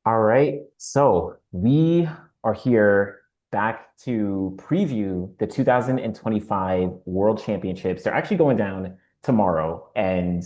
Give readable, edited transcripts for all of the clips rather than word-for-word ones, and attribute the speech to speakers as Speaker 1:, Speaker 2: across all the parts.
Speaker 1: All right, so we are here back to preview the 2025 World Championships. They're actually going down tomorrow, and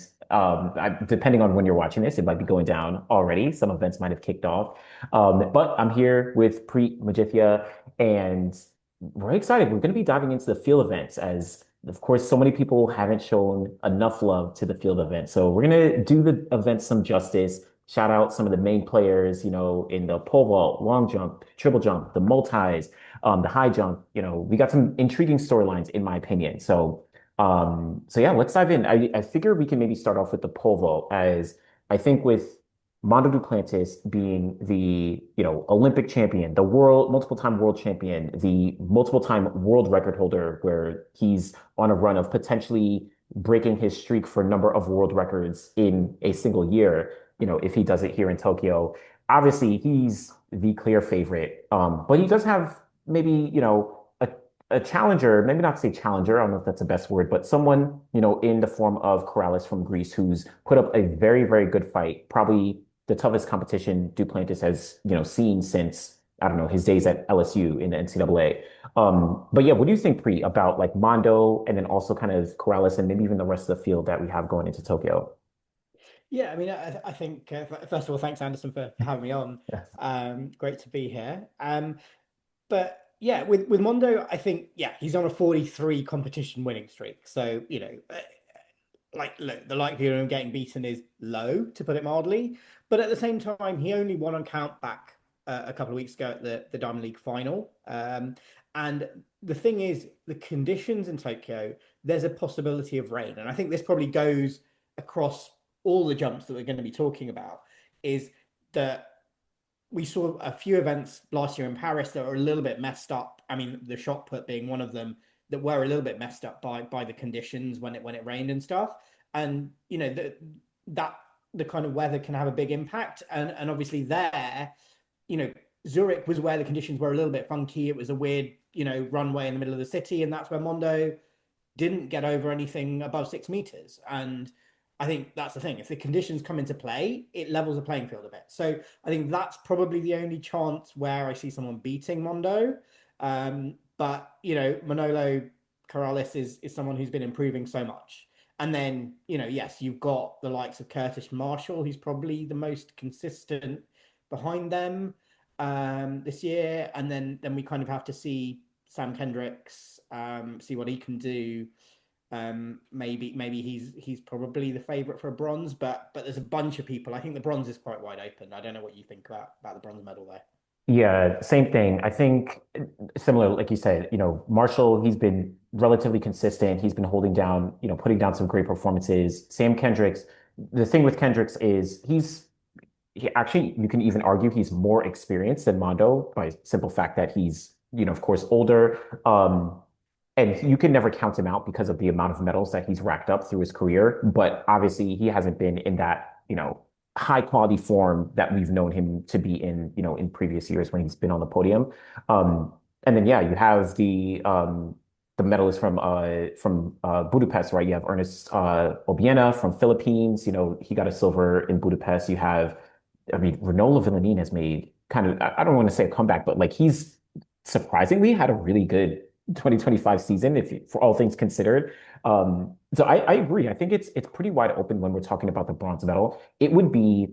Speaker 1: depending on when you're watching this, it might be going down already. Some events might have kicked off, but I'm here with Preet Majithia, and we're excited. We're going to be diving into the field events as, of course, so many people haven't shown enough love to the field event. So we're going to do the event some justice, shout out some of the main players, in the pole vault, long jump, triple jump, the multis, the high jump. We got some intriguing storylines, in my opinion. So yeah, let's dive in. I figure we can maybe start off with the pole vault, as I think with Mondo Duplantis being the, Olympic champion, the multiple time world champion, the multiple time world record holder, where he's on a run of potentially breaking his streak for a number of world records in a single year, if he does it here in Tokyo. Obviously, he's the clear favorite. But he does have maybe, a challenger, maybe not say challenger, I don't know if that's the best word, but someone, in the form of Corrales from Greece, who's put up a very, very good fight, probably the toughest competition Duplantis has, seen since, I don't know, his days at LSU in the NCAA. But yeah, what do you think, Pri, about like Mondo and then also kind of Corrales and maybe even the rest of the field that we have going into Tokyo?
Speaker 2: Yeah, I mean, I think first of all, thanks Anderson for having me on.
Speaker 1: Yes.
Speaker 2: Great to be here. But yeah, with Mondo, I think he's on a 43 competition winning streak. So like look, the likelihood of him getting beaten is low, to put it mildly. But at the same time, he only won on count back a couple of weeks ago at the Diamond League final. And the thing is, the conditions in Tokyo, there's a possibility of rain, and I think this probably goes across all the jumps that we're going to be talking about. Is that we saw a few events last year in Paris that were a little bit messed up. I mean, the shot put being one of them, that were a little bit messed up by the conditions when it rained and stuff. And that the kind of weather can have a big impact. And obviously there, you know, Zurich was where the conditions were a little bit funky. It was a weird, runway in the middle of the city, and that's where Mondo didn't get over anything above 6 meters. And I think that's the thing. If the conditions come into play, it levels the playing field a bit. So I think that's probably the only chance where I see someone beating Mondo. But Manolo Corrales is someone who's been improving so much. And then, yes, you've got the likes of Curtis Marshall, who's probably the most consistent behind them this year. And then we kind of have to see Sam Kendricks, see what he can do. Maybe he's probably the favorite for a bronze, but there's a bunch of people. I think the bronze is quite wide open. I don't know what you think about the bronze medal there.
Speaker 1: Yeah, same thing. I think similar, like you said, Marshall, he's been relatively consistent. He's been holding down, putting down some great performances. Sam Kendricks, the thing with Kendricks is he actually, you can even argue he's more experienced than Mondo by simple fact that he's, of course, older. And you can never count him out because of the amount of medals that he's racked up through his career. But obviously, he hasn't been in that, high quality form that we've known him to be in, in previous years when he's been on the podium. Um, and then, yeah, you have the medalists from Budapest, right? You have Ernest Obiena from Philippines. He got a silver in Budapest. You have, I mean, Renaud Lavillenie has made kind of, I don't want to say a comeback, but like he's surprisingly had a really good 2025 season, for all things considered. So I agree. I think it's pretty wide open when we're talking about the bronze medal. It would be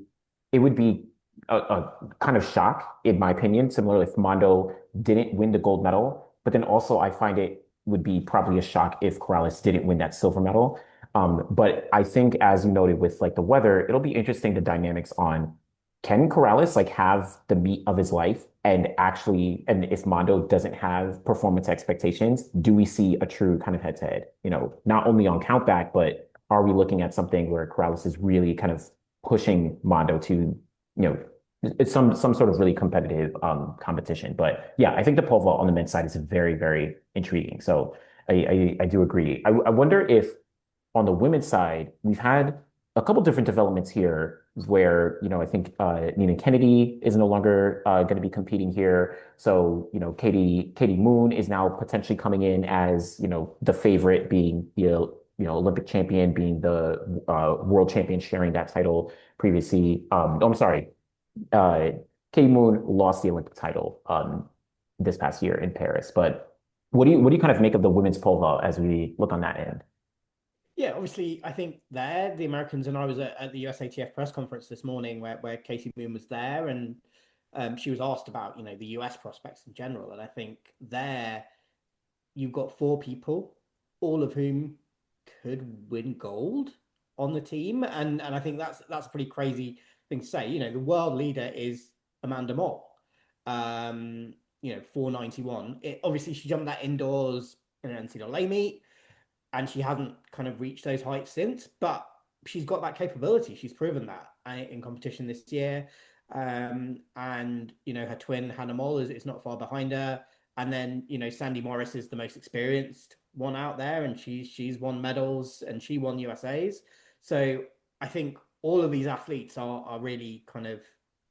Speaker 1: a kind of shock, in my opinion, similar if Mondo didn't win the gold medal. But then also I find it would be probably a shock if Corrales didn't win that silver medal. But I think, as you noted with like the weather, it'll be interesting the dynamics on, can Corrales like have the meat of his life and if Mondo doesn't have performance expectations, do we see a true kind of head to head, not only on countback, but are we looking at something where Corrales is really kind of pushing Mondo to, it's some sort of really competitive competition. But yeah, I think the pole vault on the men's side is very, very intriguing. So I do agree. I wonder if on the women's side, we've had a couple different developments here where, I think Nina Kennedy is no longer going to be competing here. So, Katie Moon is now potentially coming in as, the favorite, being the, Olympic champion, being the world champion, sharing that title previously. Oh, I'm sorry. Katie Moon lost the Olympic title this past year in Paris. But what do you kind of make of the women's pole vault as we look on that end?
Speaker 2: Yeah, obviously, I think there the Americans, and I was at the USATF press conference this morning where Katie Moon was there, and she was asked about the US prospects in general, and I think there you've got four people, all of whom could win gold on the team, and I think that's a pretty crazy thing to say. The world leader is Amanda Moll, 491. Obviously, she jumped that indoors in an NCAA meet and she hasn't kind of reached those heights since, but she's got that capability. She's proven that in competition this year. And her twin Hannah Moll is not far behind her. And then Sandy Morris is the most experienced one out there, and she's won medals and she won USA's. So I think all of these athletes are really kind of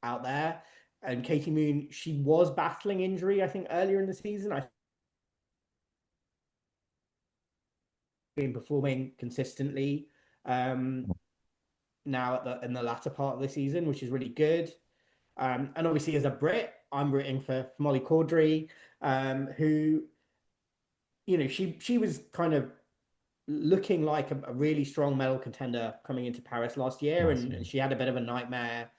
Speaker 2: out there. And Katie Moon, she was battling injury, I think, earlier in the season. I been performing consistently now in the latter part of the season, which is really good. And obviously, as a Brit, I'm rooting for Molly Caudry, who she was kind of looking like a really strong medal contender coming into Paris last year, and she had a bit of a nightmare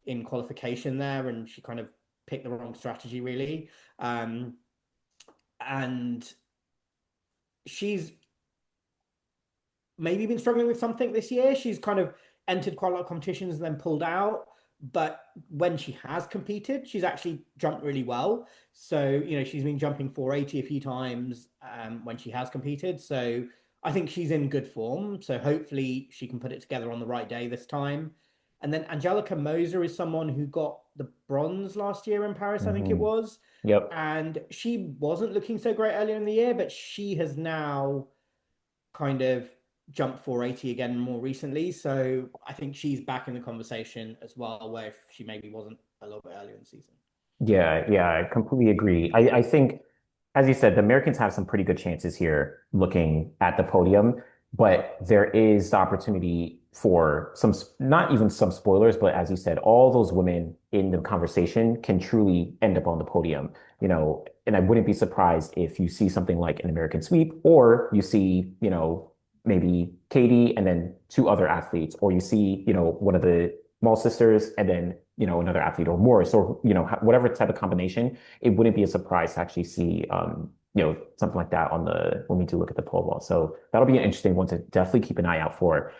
Speaker 2: in qualification there, and she kind of picked the wrong strategy really. And she's maybe been struggling with something this year. She's kind of entered quite a lot of competitions and then pulled out. But when she has competed, she's actually jumped really well. So, she's been jumping 480 a few times when she has competed. So I think she's in good form. So hopefully she can put it together on the right day this time. And then Angelica Moser is someone who got the bronze last year in Paris, I think it
Speaker 1: Hmm.
Speaker 2: was.
Speaker 1: Yep.
Speaker 2: And she wasn't looking so great earlier in the year, but she has now kind of jumped 480 again more recently. So I think she's back in the conversation as well, where she maybe wasn't a little bit earlier in the season.
Speaker 1: Yeah, yeah, I completely agree. I think, as you said, the Americans have some pretty good chances here looking at the podium, but there is the opportunity for some, not even some spoilers, but as you said, all those women in the conversation can truly end up on the podium, and I wouldn't be surprised if you see something like an American sweep, or you see, maybe Katie and then two other athletes, or you see, one of the Mall sisters and then another athlete or Morris or whatever type of combination. It wouldn't be a surprise to actually see something like that on the when we do look at the pole vault. So that'll be an interesting one to definitely keep an eye out for.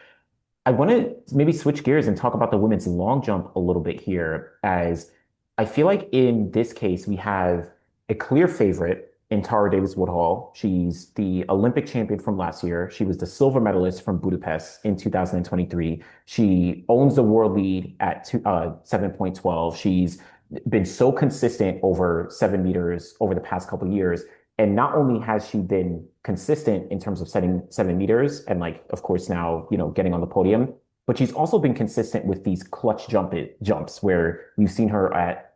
Speaker 1: I want to maybe switch gears and talk about the women's long jump a little bit here, as I feel like in this case, we have a clear favorite in Tara Davis-Woodhall. She's the Olympic champion from last year. She was the silver medalist from Budapest in 2023. She owns the world lead at 7.12. She's been so consistent over 7 meters over the past couple of years. And not only has she been consistent in terms of setting 7 meters and like, of course, now, getting on the podium, but she's also been consistent with these clutch jumps where you've seen her at,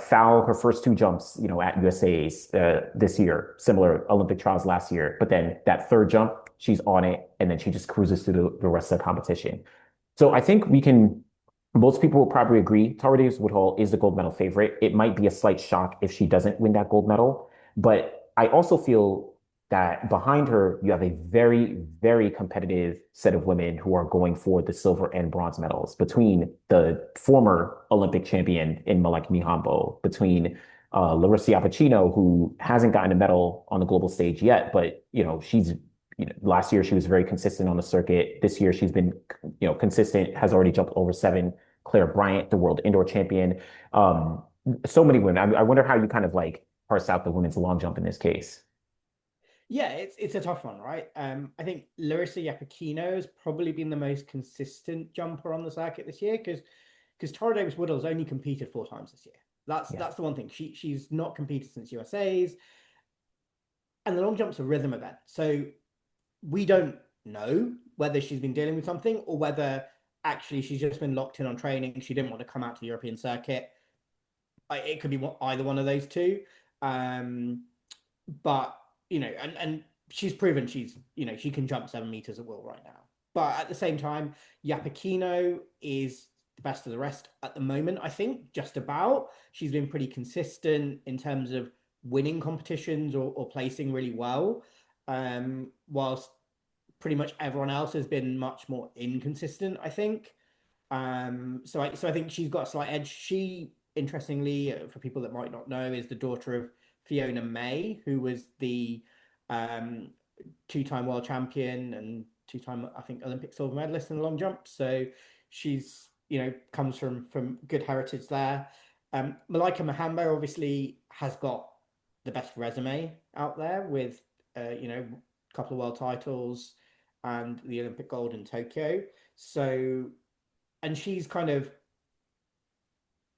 Speaker 1: foul her first two jumps, at USA's this year, similar Olympic trials last year. But then that third jump, she's on it, and then she just cruises through the rest of the competition. So I think most people will probably agree, Tara Davis-Woodhall is the gold medal favorite. It might be a slight shock if she doesn't win that gold medal, but I also feel that behind her, you have a very, very competitive set of women who are going for the silver and bronze medals between the former Olympic champion in Malek Mihambo, between Larissa Iapicino, who hasn't gotten a medal on the global stage yet, but she's last year she was very consistent on the circuit. This year she's been consistent, has already jumped over 7. Claire Bryant, the world indoor champion. So many women. I wonder how you kind of like parse out the women's long jump in this case.
Speaker 2: Yeah, it's a tough one, right? I think Larissa Iapicino has probably been the most consistent jumper on the circuit this year because Tara Davis-Woodhall's only competed 4 times this year. That's
Speaker 1: Yeah.
Speaker 2: that's the one thing. She's not competed since USA's, and the long jump's a rhythm event. So we don't know whether she's been dealing with something or whether actually she's just been locked in on training. She didn't want to come out to the European circuit. It could be either one of those two. Um, but and she's proven she can jump 7 meters at will right now. But at the same time, Iapicino is the best of the rest at the moment, I think, just about. She's been pretty consistent in terms of winning competitions or placing really well. Whilst pretty much everyone else has been much more inconsistent, I think. So I think she's got a slight edge. She, interestingly, for people that might not know, is the daughter of Fiona May, who was the um, two-time world champion and two-time, I think, Olympic silver medalist in the long jump. So she's, comes from good heritage there. Malaika Mahamba obviously has got the best resume out there with, a couple of world titles and the Olympic gold in Tokyo. So, and she's kind of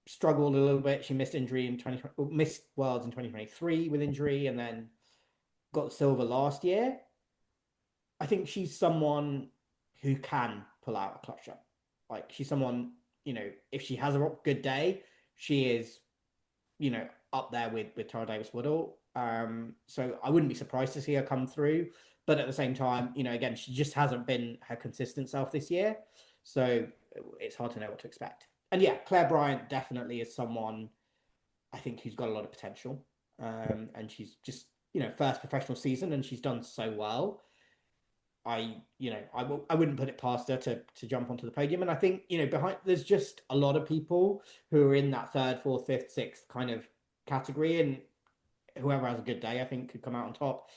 Speaker 2: struggled a little bit. She missed injury in 2020, missed worlds in 2023 with injury, and then got silver last year. I think she's someone who can pull out a clutch shot. Like she's someone, if she has a good day, she is, up there with Tara Davis-Woodhall. So I wouldn't be surprised to see her come through. But at the same time, again, she just hasn't been her consistent self this year. So it's hard to know what to expect. And yeah, Claire Bryant definitely is someone I think who's got a lot of potential. And she's just, first professional season and she's done so well. I wouldn't put it past her to jump onto the podium. And I think, behind there's just a lot of people who are in that third, fourth, fifth, sixth kind of category. And whoever has a good day, I think, could come out on top.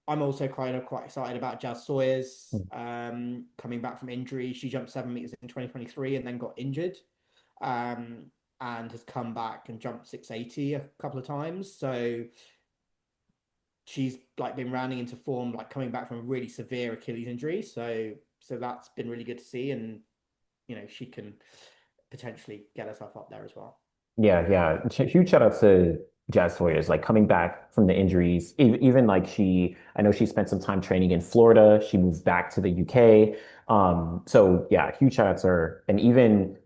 Speaker 2: I'm also quite excited about Jazz Sawyers coming back from injury. She jumped 7 meters in 2023 and then got injured, and has come back and jumped 680 a couple of times. So she's like been rounding into form, like coming back from a really severe Achilles injury. So that's been really good to see, and she can potentially get herself up there as well.
Speaker 1: Yeah, yeah. Huge shout out to Jazz Sawyers, like coming back from the injuries. Even like I know she spent some time training in Florida. She moved back to the UK. So yeah, huge shout outs to her. And even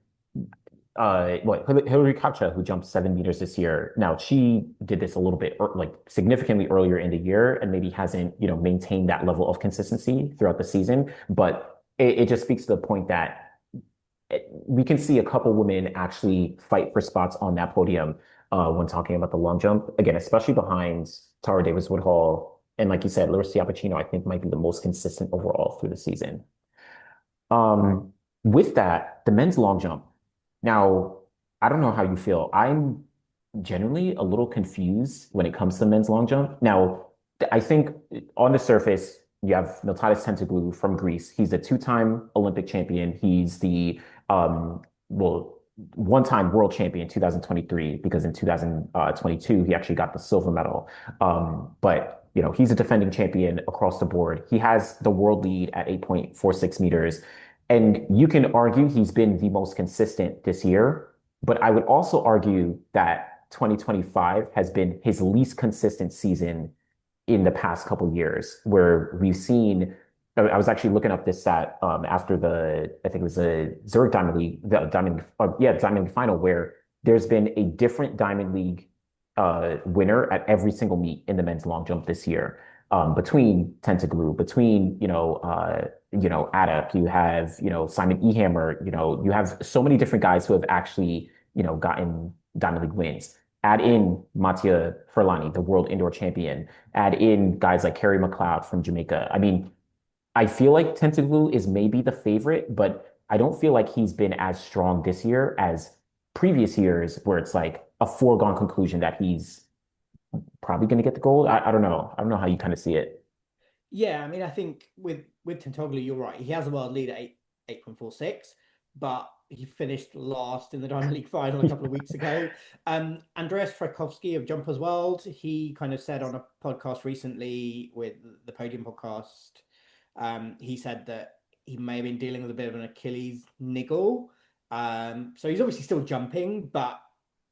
Speaker 1: Hillary Katcha, who jumped 7 meters this year. Now she did this a little bit like significantly earlier in the year and maybe hasn't, maintained that level of consistency throughout the season. But it just speaks to the point that we can see a couple women actually fight for spots on that podium when talking about the long jump. Again, especially behind Tara Davis-Woodhall. And like you said, Larissa Apicino, I think might be the most consistent overall through the season. Um, with that, the men's long jump. Now, I don't know how you feel. I'm generally a little confused when it comes to men's long jump. Now, I think on the surface, you have Miltiades Tentoglou from Greece. He's the two-time Olympic champion. He's the well, one-time world champion 2023 because in 2022 he actually got the silver medal. But he's a defending champion across the board. He has the world lead at 8.46 meters. And you can argue he's been the most consistent this year, but I would also argue that 2025 has been his least consistent season in the past couple of years, where we've seen. I was actually looking up this stat after I think it was the Zurich Diamond League, the Diamond League final, where there's been a different Diamond League winner at every single meet in the men's long jump this year. Between Tentoglou, between Adap, you have Simon Ehammer, you have so many different guys who have actually gotten Diamond League wins. Add in Mattia Furlani, the world indoor champion. Add in guys like Kerry McLeod from Jamaica. I mean, I feel like Tentoglou is maybe the favorite, but I don't feel like he's been as strong this year as previous years, where it's like a foregone conclusion that he's probably going to get the gold. I don't know. I don't know how you kind of see it.
Speaker 2: Yeah, I mean, I think with Tentoglou, you're right. He has a world lead at 8.46, but he finished last in the Diamond League final a couple of weeks ago. Andreas Trajkovski of Jumpers World, he kind of said on a podcast recently with the Podium podcast, he said that he may have been dealing with a bit of an Achilles niggle. So he's obviously still jumping, but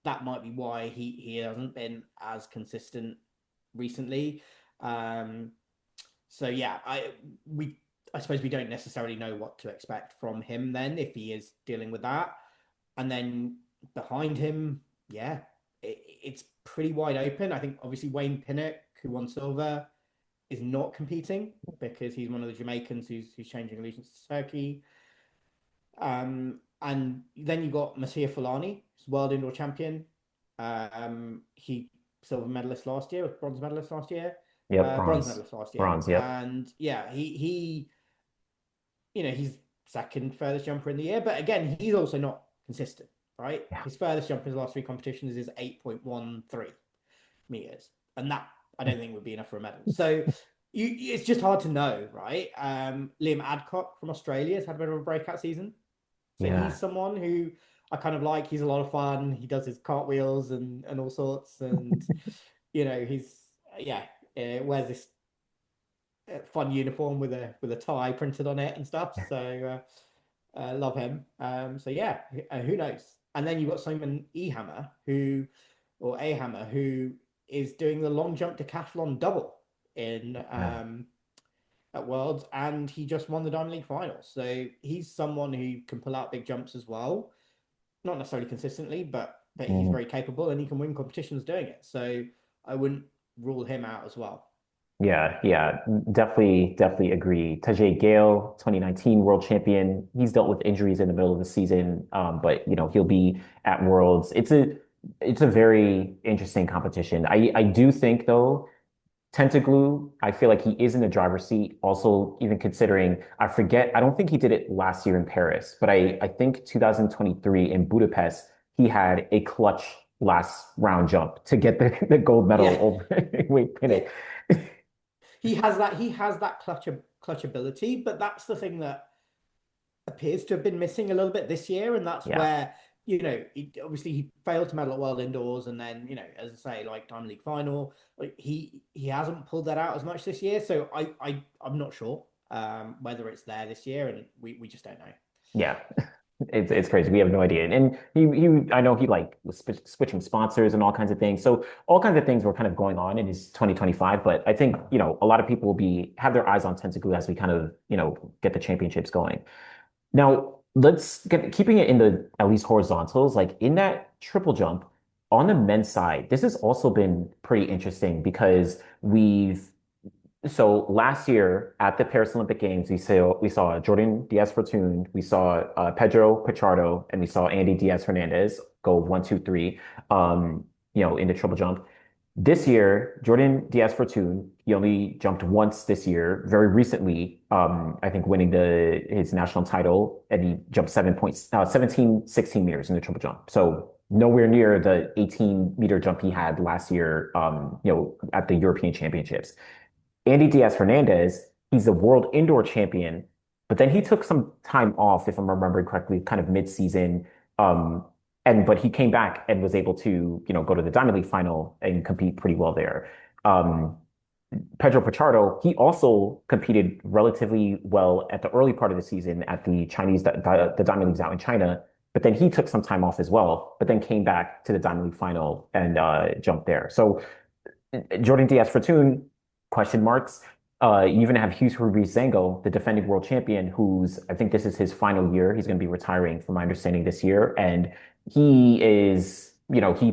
Speaker 2: that might be why he hasn't been as consistent recently. So yeah, I suppose we don't necessarily know what to expect from him then if he is dealing with that. And then behind him, yeah, it's pretty wide open. I think obviously Wayne Pinnock, who won silver, is not competing because he's one of the Jamaicans who's changing allegiance to Turkey. And then you got Mattia Fulani, world indoor champion. He silver medalist last year, bronze medalist last year,
Speaker 1: Yep,
Speaker 2: bronze
Speaker 1: bronze.
Speaker 2: medalist last year.
Speaker 1: Bronze, yep.
Speaker 2: And yeah, he's second furthest jumper in the year, but again, he's also not consistent, right?
Speaker 1: Yeah.
Speaker 2: His furthest jump in his last three competitions is 8.13 meters, and that I don't think would be enough for a medal. So it's just hard to know, right? Liam Adcock from Australia has had a bit of a breakout season, so he's
Speaker 1: Yeah.
Speaker 2: someone who I kind of like. He's a lot of fun. He does his cartwheels and all sorts, and he's yeah, wears this fun uniform with a tie printed on it and stuff. So love him. So yeah, who knows? And then you've got Simon Ehammer or Ahammer, who is doing the long jump decathlon double in
Speaker 1: Yeah.
Speaker 2: at Worlds, and he just won the Diamond League final. So he's someone who can pull out big jumps as well, not necessarily consistently, but he's
Speaker 1: Mhm.
Speaker 2: very capable and he can win competitions doing it. So I wouldn't rule him out as well.
Speaker 1: Yeah, yeah, definitely agree. Tajay Gale, 2019 world champion. He's dealt with injuries in the middle of the season, but he'll be at Worlds. It's a very interesting competition. I do think though, Tentaglue, I feel like he is in the driver's seat. Also, even considering, I don't think he did it last year in Paris, but I think 2023 in Budapest, he had a clutch last round jump to get the gold medal
Speaker 2: Yeah,
Speaker 1: over Wade Pinnick.
Speaker 2: it, he has that clutch ability, but that's the thing that appears to have been missing a little bit this year, and that's
Speaker 1: Yeah.
Speaker 2: where obviously he failed to medal at World Indoors, and then as I say, like Diamond League final, like he hasn't pulled that out as much this year. So I'm not sure whether it's there this year, and we just don't know.
Speaker 1: Yeah. It's crazy. We have no idea. And he I know he like was switching sponsors and all kinds of things. So all kinds of things were kind of going on in his 2025. But I think, a lot of people will have their eyes on Tentacle as we kind of, get the championships going. Now, keeping it in the at least horizontals, like in that triple jump on the men's side, this has also been pretty interesting because so last year at the Paris Olympic Games, we saw Jordan Diaz-Fortune, we saw Pedro Pichardo, and we saw Andy Diaz-Hernandez go 1, 2, 3, in the triple jump. This year, Jordan Diaz-Fortune, he only jumped once this year, very recently, I think winning his national title, and he jumped 17, 16 meters in the triple jump. So nowhere near the 18-meter jump he had last year, at the European Championships. Andy Diaz-Hernandez, he's the world indoor champion, but then he took some time off, if I'm remembering correctly, kind of mid-season. Um, but he came back and was able to, go to the Diamond League final and compete pretty well there. Um, Pedro Pichardo, he also competed relatively well at the early part of the season at the the Diamond Leagues out in China, but then he took some time off as well, but then came back to the Diamond League final and jumped there. So Jordan Diaz-Fortune, question marks. You even have Hughes Zango, the defending world champion, I think this is his final year. He's going to be retiring, from my understanding, this year. And he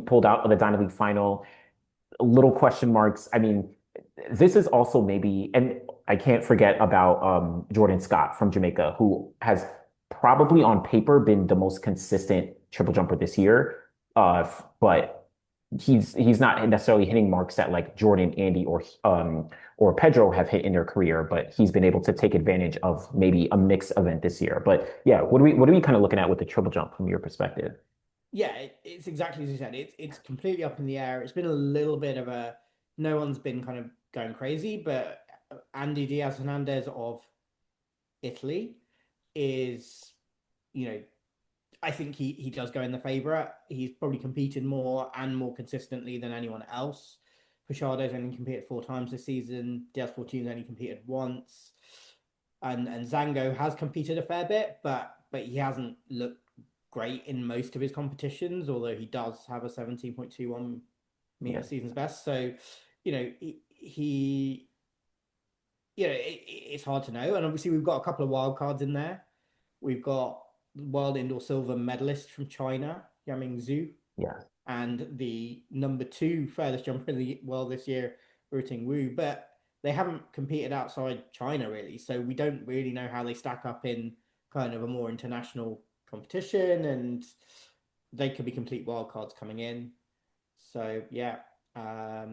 Speaker 1: pulled out of the Diamond League final. Little question marks. I mean, this is also maybe, and I can't forget about Jordan Scott from Jamaica, who has probably on paper been the most consistent triple jumper this year. But he's not necessarily hitting marks that like Jordan, Andy, or Pedro have hit in their career, but he's been able to take advantage of maybe a mixed event this year. But yeah, what are we kind of looking at with the triple jump from your perspective?
Speaker 2: Yeah, it's exactly as you said. It's completely up in the air. It's been a little bit of a no one's been kind of going crazy, but Andy Diaz Hernandez of Italy is, you know, I think he does go in the favourite. He's probably competed more and more consistently than anyone else. Pichardo's only competed 4 times this season. Diaz Fortune's only competed once, and Zango has competed a fair bit, but he hasn't looked great in most of his competitions. Although he does have a 17.21 meter
Speaker 1: Yeah,
Speaker 2: season's best, so he it's hard to know. And obviously we've got a couple of wild cards in there. We've got world indoor silver medalist from China, Yaming Zhu,
Speaker 1: yeah,
Speaker 2: and the number 2 furthest jumper in the world this year, Ruting Wu. But they haven't competed outside China really, so we don't really know how they stack up in kind of a more international competition, and they could be complete wild cards coming in. So yeah, I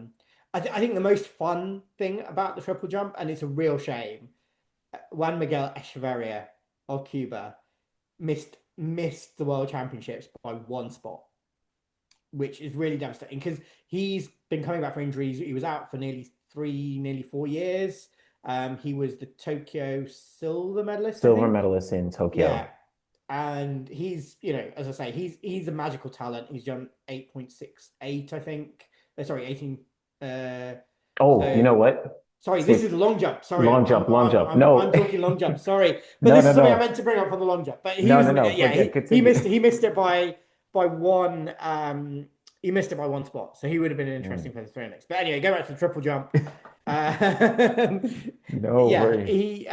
Speaker 2: think the most fun thing about the triple jump, and it's a real shame, Juan Miguel Echeverria of Cuba missed the World Championships by one spot, which is really devastating because he's been coming back for injuries. He was out for nearly 4 years. He was the Tokyo silver medalist, I
Speaker 1: Silver
Speaker 2: think.
Speaker 1: medalist in
Speaker 2: Yeah,
Speaker 1: Tokyo.
Speaker 2: and he's, as I say, he's a magical talent. He's done 8.68, I think. Sorry, 18. Uh,
Speaker 1: Oh, you know
Speaker 2: so
Speaker 1: what?
Speaker 2: sorry, this
Speaker 1: See,
Speaker 2: is long jump. Sorry,
Speaker 1: long jump, long jump.
Speaker 2: I'm
Speaker 1: No,
Speaker 2: talking long jump. Sorry, but
Speaker 1: no,
Speaker 2: this
Speaker 1: no,
Speaker 2: is something I
Speaker 1: no,
Speaker 2: meant to bring up on the long jump. But he
Speaker 1: no,
Speaker 2: was,
Speaker 1: no, no.
Speaker 2: yeah,
Speaker 1: But yeah,
Speaker 2: he
Speaker 1: continue.
Speaker 2: missed it by one. He missed it by one spot, so he would have been an
Speaker 1: Mm.
Speaker 2: interesting person to throw next. But anyway, go back to the triple jump. Uh,
Speaker 1: No
Speaker 2: yeah,
Speaker 1: worries.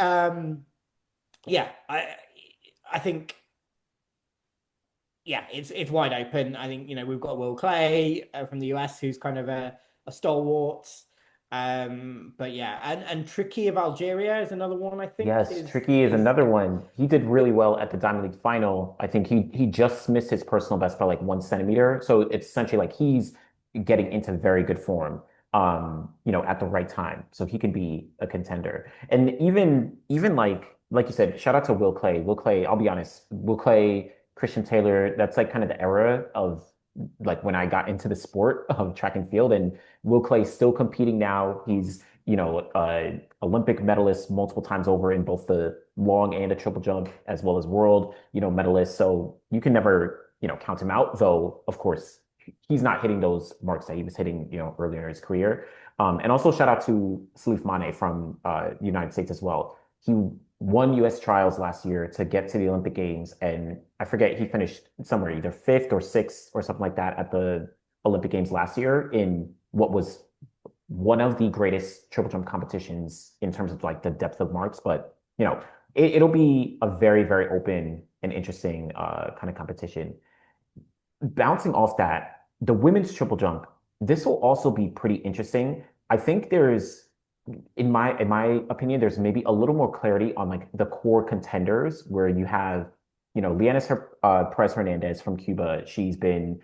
Speaker 2: yeah, I think yeah, it's wide open. I think we've got Will Clay from the US, who's kind of a stalwart. But yeah, and Tricky of Algeria is another one I think
Speaker 1: Yes, Tricky is
Speaker 2: is
Speaker 1: another one. He did really well at the Diamond League final. I think he just missed his personal best by like 1 centimeter. So it's essentially like he's getting into very good form, at the right time. So he can be a contender. And even like you said, shout out to Will Clay. Will Clay, I'll be honest, Will Clay, Christian Taylor, that's like kind of the era of like when I got into the sport of track and field. And Will Clay's still competing now. He's Olympic medalist multiple times over in both the long and the triple jump, as well as world, medalist. So you can never, count him out, though, of course, he's not hitting those marks that he was hitting, earlier in his career. And also shout out to Salif Mane from the United States as well. He won US trials last year to get to the Olympic Games, and I forget he finished somewhere either fifth or sixth or something like that at the Olympic Games last year in what was one of the greatest triple jump competitions in terms of like the depth of marks. But it'll be a very, very open and interesting kind of competition. Bouncing off that, the women's triple jump, this will also be pretty interesting. I think in my opinion, there's maybe a little more clarity on like the core contenders where you have, Lianis Perez Hernandez from Cuba. She's been,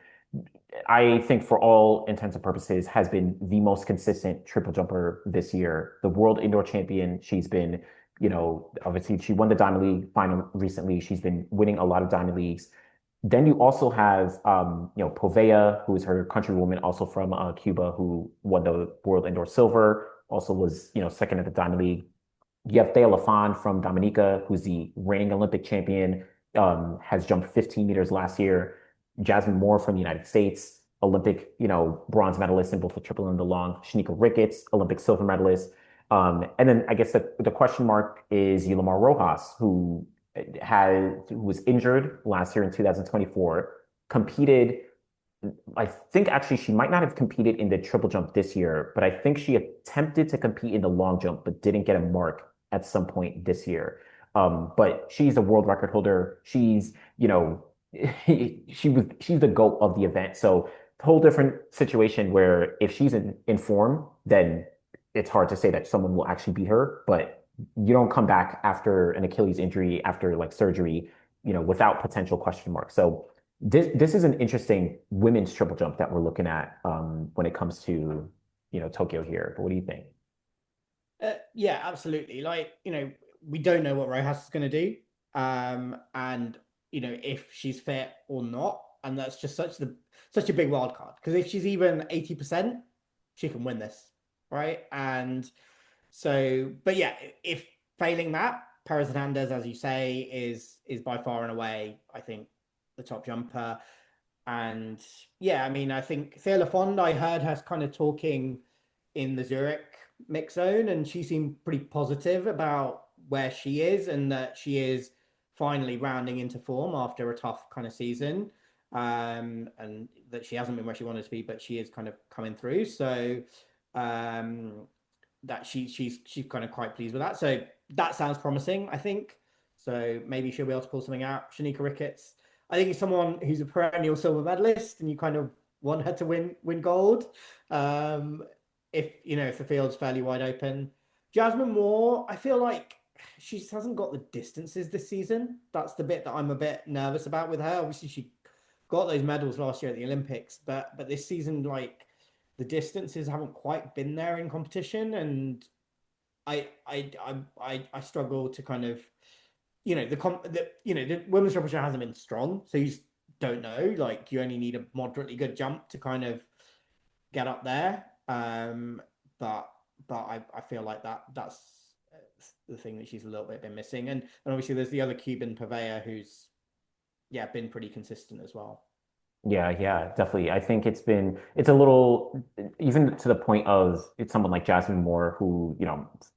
Speaker 1: I think, for all intents and purposes, has been the most consistent triple jumper this year. The world indoor champion. She's been, obviously she won the Diamond League final recently. She's been winning a lot of Diamond Leagues. Then you also have, Povea, who is her countrywoman, also from Cuba, who won the world indoor silver, also was, second at the Diamond League. You have Thea Lafon from Dominica, who's the reigning Olympic champion, has jumped 15 meters last year. Jasmine Moore from the United States, Olympic, bronze medalist in both the triple and the long. Shanika Ricketts, Olympic silver medalist. And then I guess the question mark is Yulimar Rojas, who was injured last year in 2024, competed. I think actually she might not have competed in the triple jump this year, but I think she attempted to compete in the long jump, but didn't get a mark at some point this year. But she's a world record holder. She's, she's the GOAT of the event. So whole different situation where if she's in form, then it's hard to say that someone will actually beat her. But you don't come back after an Achilles injury, after like surgery, without potential question marks. So this is an interesting women's triple jump that we're looking at when it comes to Tokyo here. But what do you think?
Speaker 2: yeah, absolutely. Like, we don't know what Rojas is going to do, and if she's fit or not, and that's just such a big wild card. Because if she's even 80%, she can win this, right? And so, but yeah, if failing that, Perez Hernandez, as you say, is by far and away, I think, the top jumper. And yeah, I mean, I think Thea Lafond, I heard her kind of talking in the Zurich mix zone, and she seemed pretty positive about where she is and that she is finally rounding into form after a tough kind of season. And that she hasn't been where she wanted to be, but she is kind of coming through. So um, that she's kind of quite pleased with that. So that sounds promising, I think. So maybe she'll be able to pull something out. Shanika Ricketts, I think, is someone who's a perennial silver medalist, and you kind of want her to win gold. If the field's fairly wide open. Jasmine Moore, I feel like she just hasn't got the distances this season. That's the bit that I'm a bit nervous about with her. Obviously, she got those medals last year at the Olympics, but this season, like the distances haven't quite been there in competition, and I struggle to kind of the women's triple jump hasn't been strong, so you just don't know. Like you only need a moderately good jump to kind of get up there. But I feel like that's the thing that she's a little bit been missing. And obviously there's the other Cuban purveyor who's been pretty consistent as well.
Speaker 1: Yeah, yeah, definitely. I think it's a little, even to the point of it's someone like Jasmine Moore, who,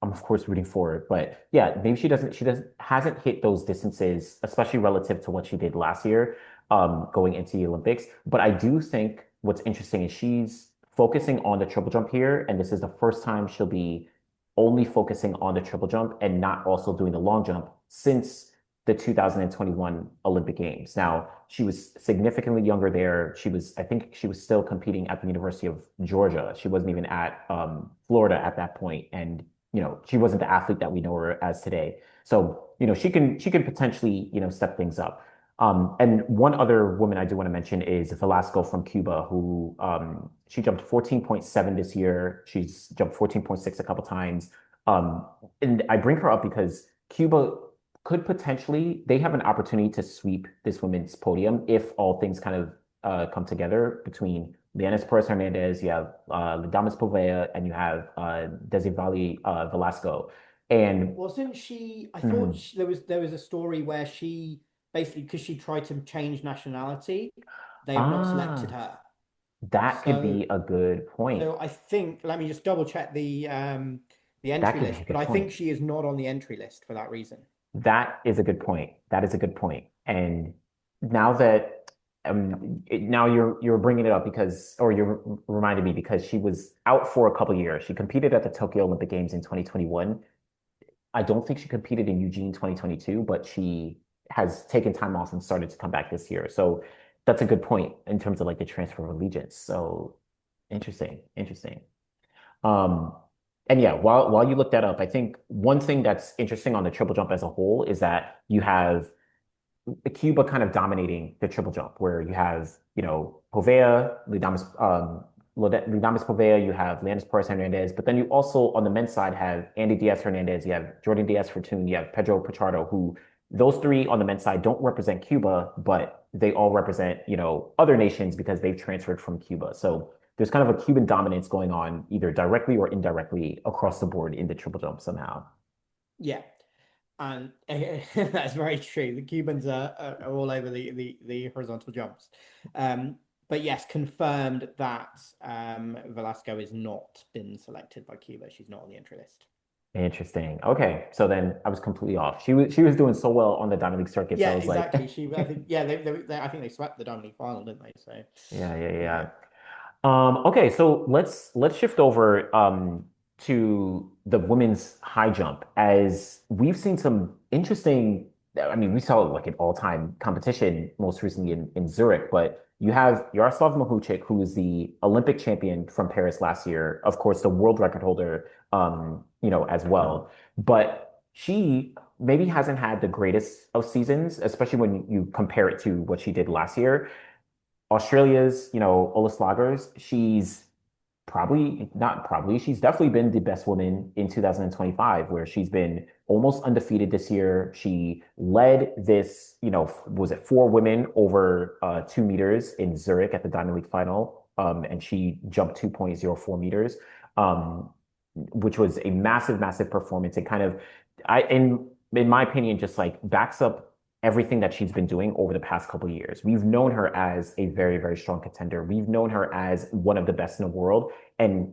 Speaker 1: I'm of course rooting for it, but yeah, maybe hasn't hit those distances, especially relative to what she did last year, going into the Olympics. But I do think what's interesting is she's focusing on the triple jump here, and this is the first time she'll be only focusing on the triple jump and not also doing the long jump since the 2021 Olympic Games. Now, she was significantly younger there. I think she was still competing at the University of Georgia. She wasn't even at Florida at that point, and she wasn't the athlete that we know her as today. So, she can potentially step things up. And one other woman I do want to mention is Velasco from Cuba, who she jumped 14.7 this year. She's jumped 14.6 a couple times. And I bring her up because Cuba could potentially, they have an opportunity to sweep this women's podium if all things kind of come together between Lianis Perez Hernandez, you have Damas Povea, and you have Desivali Velasco. And
Speaker 2: Wasn't she? I thought
Speaker 1: mm,
Speaker 2: there was a story where she basically because she tried to change nationality, they have not selected
Speaker 1: ah,
Speaker 2: her.
Speaker 1: that could
Speaker 2: So
Speaker 1: be a good point.
Speaker 2: so I think let me just double check the
Speaker 1: That
Speaker 2: entry
Speaker 1: could be a
Speaker 2: list, but
Speaker 1: good
Speaker 2: I think
Speaker 1: point.
Speaker 2: she is not on the entry list for that reason.
Speaker 1: That is a good point. That is a good point. And now that now you're bringing it up because, or you're reminding me because she was out for a couple years. She competed at the Tokyo Olympic Games in 2021. I don't think she competed in Eugene 2022, but she has taken time off and started to come back this year. So that's a good point in terms of like the transfer of allegiance. So interesting, interesting. Um, and yeah, while you look that up, I think one thing that's interesting on the triple jump as a whole is that you have Cuba kind of dominating the triple jump, where you have, Povea, Lidamas Povea, you have Leandros Perez Hernandez, but then you also, on the men's side, have Andy Diaz Hernandez, you have Jordan Diaz Fortune, you have Pedro Pichardo, who those three on the men's side don't represent Cuba, but they all represent, other nations because they've transferred from Cuba. So there's kind of a Cuban dominance going on either directly or indirectly across the board in the triple jump somehow.
Speaker 2: Yeah, and that's very true. The Cubans are all over the horizontal jumps. But yes, confirmed that Velasco has not been selected by Cuba. She's not on the entry list.
Speaker 1: Interesting. Okay, so then I was completely off. She was doing so well on the Diamond League circuit, so I
Speaker 2: Yeah,
Speaker 1: was like,
Speaker 2: exactly. I think, yeah, I think they swept the Diamond League final, didn't they? So,
Speaker 1: yeah, yeah,
Speaker 2: yeah,
Speaker 1: yeah. Okay, so let's shift over to the women's high jump as we've seen some interesting. I mean, we saw like an all-time competition most recently in Zurich, but you have Yaroslav Mohuchik, who is the Olympic champion from Paris last year, of course, the world record holder, as well. But she maybe hasn't had the greatest of seasons, especially when you compare it to what she did last year. Australia's, Ola Slagers, she's probably not probably, she's definitely been the best woman in 2025, where she's been almost undefeated this year. She led this, was it four women over 2 meters in Zurich at the Diamond League final. And she jumped 2.04 meters, um, which was a massive, massive performance. It kind of, in my opinion, just like backs up everything that she's been doing over the past couple of years. We've known her as a very, very strong contender. We've known her as one of the best in the world. And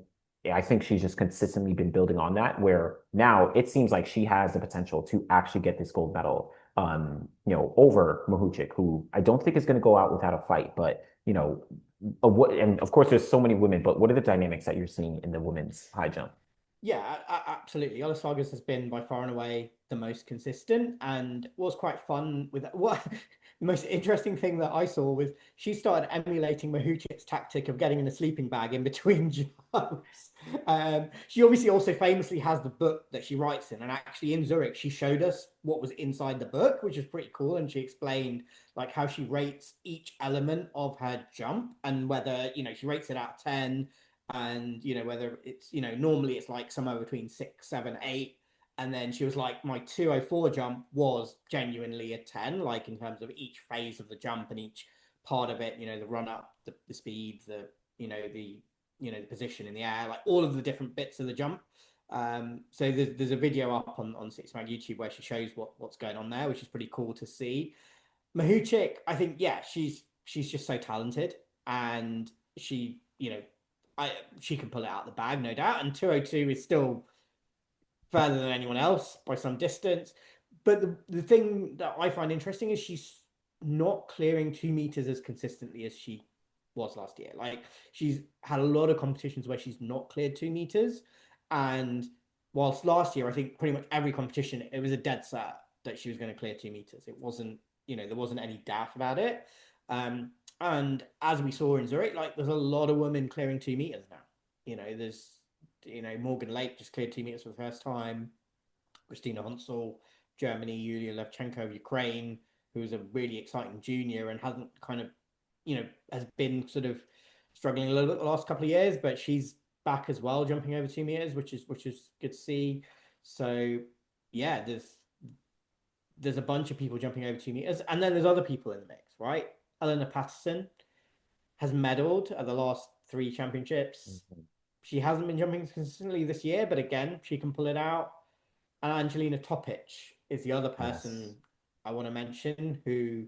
Speaker 1: I think she's just consistently been building on that, where now it seems like she has the potential to actually get this gold medal, over Mahuchik, who I don't think is going to go out without a fight. But, and of course, there's so many women, but what are the dynamics that you're seeing in the women's high jump?
Speaker 2: yeah, absolutely. Ola Sagas has been by far and away the most consistent, and was quite fun with that. What the most interesting thing that I saw was she started emulating Mahuchic's tactic of getting in a sleeping bag in between jumps. She obviously also famously has the book that she writes in, and actually in Zurich she showed us what was inside the book, which is pretty cool. And she explained like how she rates each element of her jump and whether she rates it out of 10, and whether it's normally it's like somewhere between 6, 7, 8. And then she was like, my 204 jump was genuinely a 10, like in terms of each phase of the jump and each part of it, the run up, the speed, the position in the air, like all of the different bits of the jump. So there's a video up on Citius Mag YouTube where she shows what's going on there, which is pretty cool to see. Mahuchik, I think, yeah, she's just so talented, and she can pull it out of the bag, no doubt. And 202 is still further than anyone else by some distance. But the thing that I find interesting is she's not clearing 2 meters as consistently as she was last year. Like she's had a lot of competitions where she's not cleared 2 meters. And whilst last year, I think pretty much every competition, it was a dead cert that she was going to clear 2 meters. It wasn't, there wasn't any doubt about it. And as we saw in Zurich, like there's a lot of women clearing 2 meters now. There's Morgan Lake just cleared 2 meters for the first time. Christina Honsel, Germany, Yulia Levchenko of Ukraine, who is a really exciting junior and hasn't kind of, has been sort of struggling a little bit the last couple of years, but she's back as well, jumping over 2 meters, which is good to see. So yeah, there's a bunch of people jumping over 2 meters, and then there's other people in the mix, right? Elena Patterson has medaled at the last 3 championships.
Speaker 1: Mhm.
Speaker 2: She hasn't been jumping consistently this year, but again, she can pull it out. And Angelina Topic is the other
Speaker 1: Yes.
Speaker 2: person I want to mention, who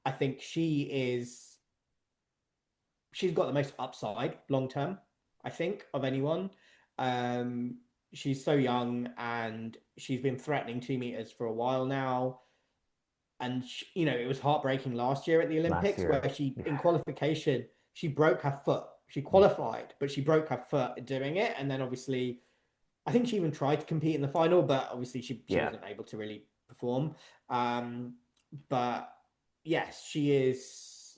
Speaker 2: I think she's got the most upside long term, I think, of anyone. Um, she's so young and she's been threatening 2 meters for a while now. And it was heartbreaking last year at the
Speaker 1: Last
Speaker 2: Olympics where
Speaker 1: year.
Speaker 2: she,
Speaker 1: Yeah.
Speaker 2: in qualification, she broke her foot. She qualified, but she broke her foot doing it. And then obviously, I think she even tried to compete in the final, but obviously she
Speaker 1: Yeah.
Speaker 2: wasn't able to really perform. Um, but yes, she is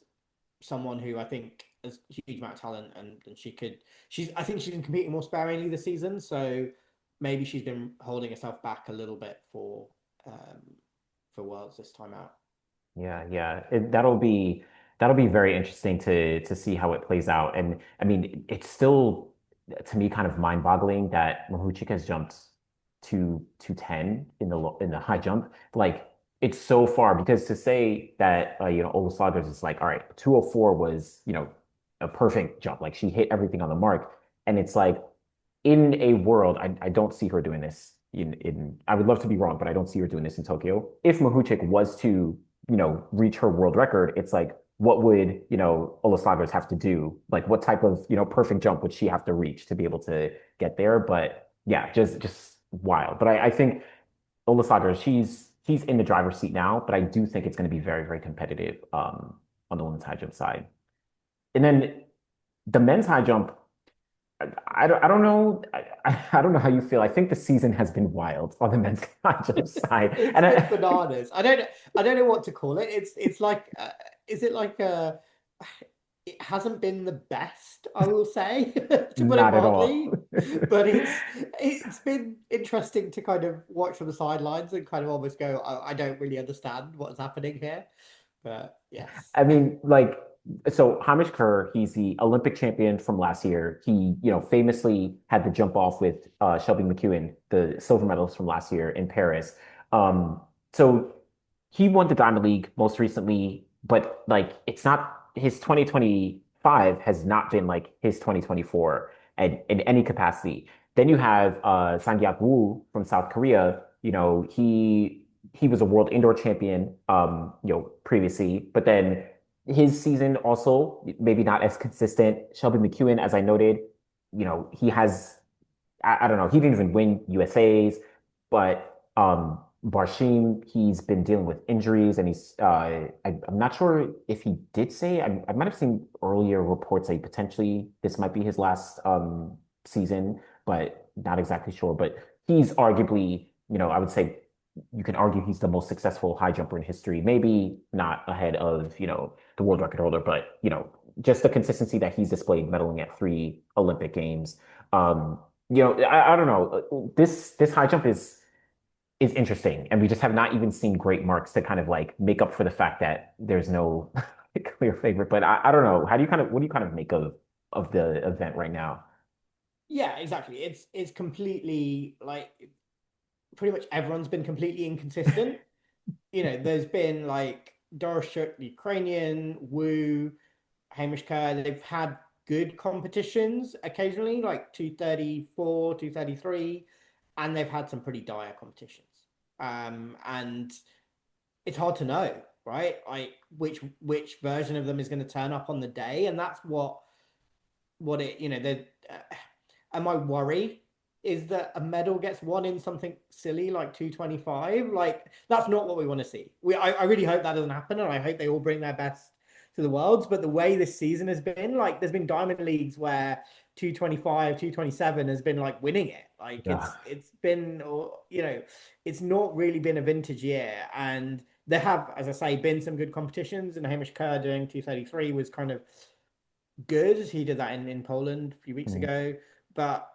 Speaker 2: someone who I think has a huge amount of talent, and I think she's been competing more sparingly this season, so maybe she's been holding herself back a little bit um, for Worlds this time out.
Speaker 1: Yeah, yeah. That'll be very interesting to see how it plays out. And I mean, it's still to me kind of mind-boggling that Mahuchik has jumped to 210 in the high jump. Like it's so far because to say that Ola Slagers is like, all right, 204 was, a perfect jump. Like she hit everything on the mark. And it's like in a world, I don't see her doing this I would love to be wrong, but I don't see her doing this in Tokyo. If Mahuchik was to, reach her world record, it's like, what would, Olasagos have to do? Like what type of, perfect jump would she have to reach to be able to get there? But yeah, just wild. But I think Olasagos, she's in the driver's seat now, but I do think it's going to be very, very competitive on the women's high jump side. And then the men's high jump, I don't know. I don't know how you feel. I think the season has been wild on the men's high jump side,
Speaker 2: It's
Speaker 1: and
Speaker 2: been bananas. I don't know what to call it. It's like is it like it hasn't been the best, I will say, to put it
Speaker 1: not at all.
Speaker 2: mildly, but it's been interesting to kind of watch from the sidelines and kind of almost go, I don't really understand what's happening here. But yes.
Speaker 1: I mean, like, so Hamish Kerr, he's the Olympic champion from last year. He, famously had the jump off with Shelby McEwen, the silver medalist from last year in Paris. So he won the Diamond League most recently, but like, it's not his 2025 has not been like his 2024 in any capacity. Then you have Sang-Yak Woo from South Korea. He was a world indoor champion, previously, but then his season also maybe not as consistent. Shelby McEwen, as I noted, he has, I don't know, he didn't even win USA's, but Barshim, he's been dealing with injuries, and I'm not sure if he did say, I might have seen earlier reports that potentially this might be his last season, but not exactly sure. But he's arguably, I would say you can argue he's the most successful high jumper in history. Maybe not ahead of, the world record holder, but, just the consistency that he's displayed medaling at three Olympic Games. Um, I don't know. This high jump is interesting, and we just have not even seen great marks to kind of like make up for the fact that there's no clear favorite. But I don't know. What do you kind of make of the event right now?
Speaker 2: Yeah, exactly. It's completely like pretty much everyone's been completely inconsistent. There's been like Doroshuk, the Ukrainian, Wu, Hamish Kerr. They've had good competitions occasionally, like 234, 233, and they've had some pretty dire competitions. And it's hard to know, right? Like which version of them is going to turn up on the day, and that's what it, am I worried is that a medal gets won in something silly like 225? Like that's not what we want to see. I really hope that doesn't happen, and I hope they all bring their best to the worlds. But the way this season has been, like there's been diamond leagues where 225, 227 has been like winning it. Like
Speaker 1: Yeah,
Speaker 2: it's been, or it's not really been a vintage year. And there have, as I say, been some good competitions, and Hamish Kerr doing 233 was kind of good. He did that in Poland a few weeks
Speaker 1: mm,
Speaker 2: ago. But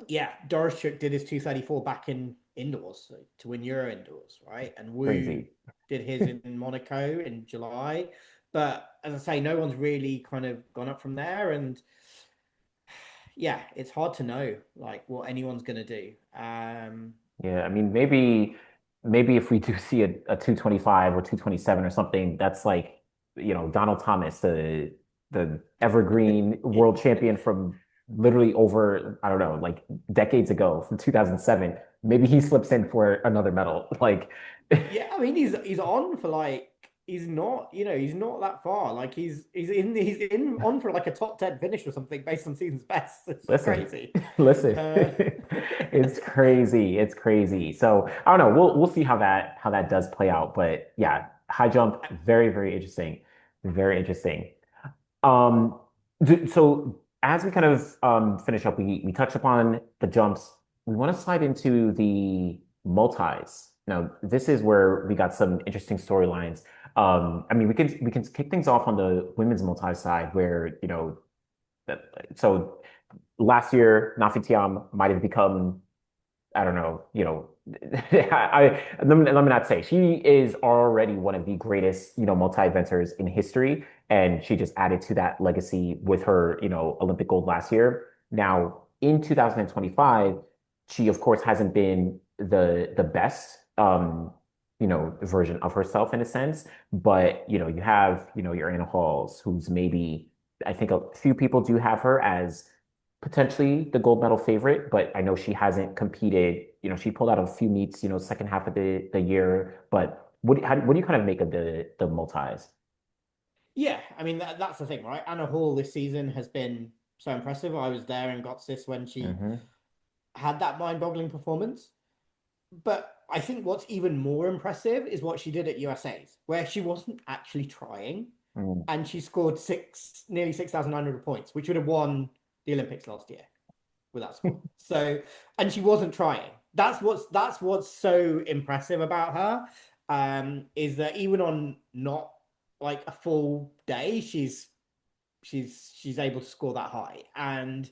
Speaker 2: yeah, Dorishchuk did his 234 back in indoors, so to win Euro indoors, right? And Wu
Speaker 1: crazy.
Speaker 2: did his in Monaco in July. But as I say, no one's really kind of gone up from there. And yeah, it's hard to know like what anyone's gonna do.
Speaker 1: Yeah, I mean, maybe if we do see a 225 or 227 or something, that's like, Donald Thomas, the evergreen world champion from literally over, I don't know, like decades ago from 2007. Maybe he slips in for another medal. Like,
Speaker 2: Yeah, I mean he's on for like he's not, he's not that far. Like he's in on for like a top 10 finish or something based on season's best. It's
Speaker 1: listen,
Speaker 2: crazy.
Speaker 1: listen.
Speaker 2: Uh
Speaker 1: It's crazy. It's crazy. So I don't know. We'll see how that does play out. But yeah, high jump, very, very interesting. Very interesting. Um, so as we kind of finish up, we touched upon the jumps. We want to slide into the multis. Now, this is where we got some interesting storylines. I mean, we can kick things off on the women's multi side, where that, so last year, Nafi Tiam might have become, I don't know, let me not say she is already one of the greatest, multi-eventers in history, and she just added to that legacy with her, Olympic gold last year. Now, in 2025, she of course hasn't been the best, version of herself in a sense, but you have, your Anna Halls, who's maybe, I think a few people do have her as potentially the gold medal favorite, but I know she hasn't competed. She pulled out a few meets, second half of the year. But what do you kind of make of the multis?
Speaker 2: yeah, I mean that's the thing, right? Anna Hall this season has been so impressive. I was there in Gotsis when she
Speaker 1: Hmm.
Speaker 2: had that mind-boggling performance. But I think what's even more impressive is what she did at USA's, where she wasn't actually trying,
Speaker 1: Mm.
Speaker 2: and she scored nearly 6,900 points, which would have won the Olympics last year with that score. So, and she wasn't trying. That's what's so impressive about her, is that even on not like a full day, she's able to score that high, and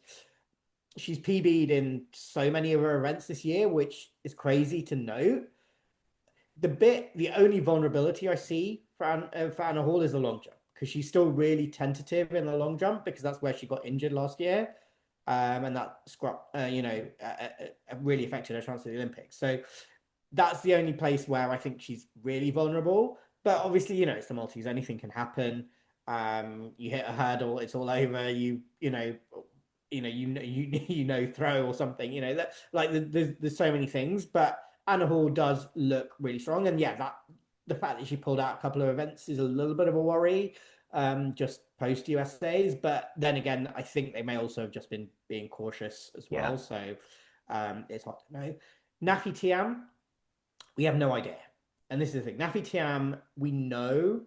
Speaker 2: she's PB'd in so many of her events this year, which is crazy to note. The only vulnerability I see for Anna Hall is the long jump, because she's still really tentative in the long jump because that's where she got injured last year, and that scrap, really affected her chance at the Olympics. So that's the only place where I think she's really vulnerable. But obviously, it's the multis; anything can happen. You hit a hurdle, it's all over. Throw or something. That like there's so many things, but Anna Hall does look really strong, and yeah, that the fact that she pulled out a couple of events is a little bit of a worry, just post USA's. But then again, I think they may also have just been being cautious as
Speaker 1: Yeah,
Speaker 2: well. So it's hard to know. Nafi Tiam, we have no idea, and this is the thing. Nafi Tiam, we know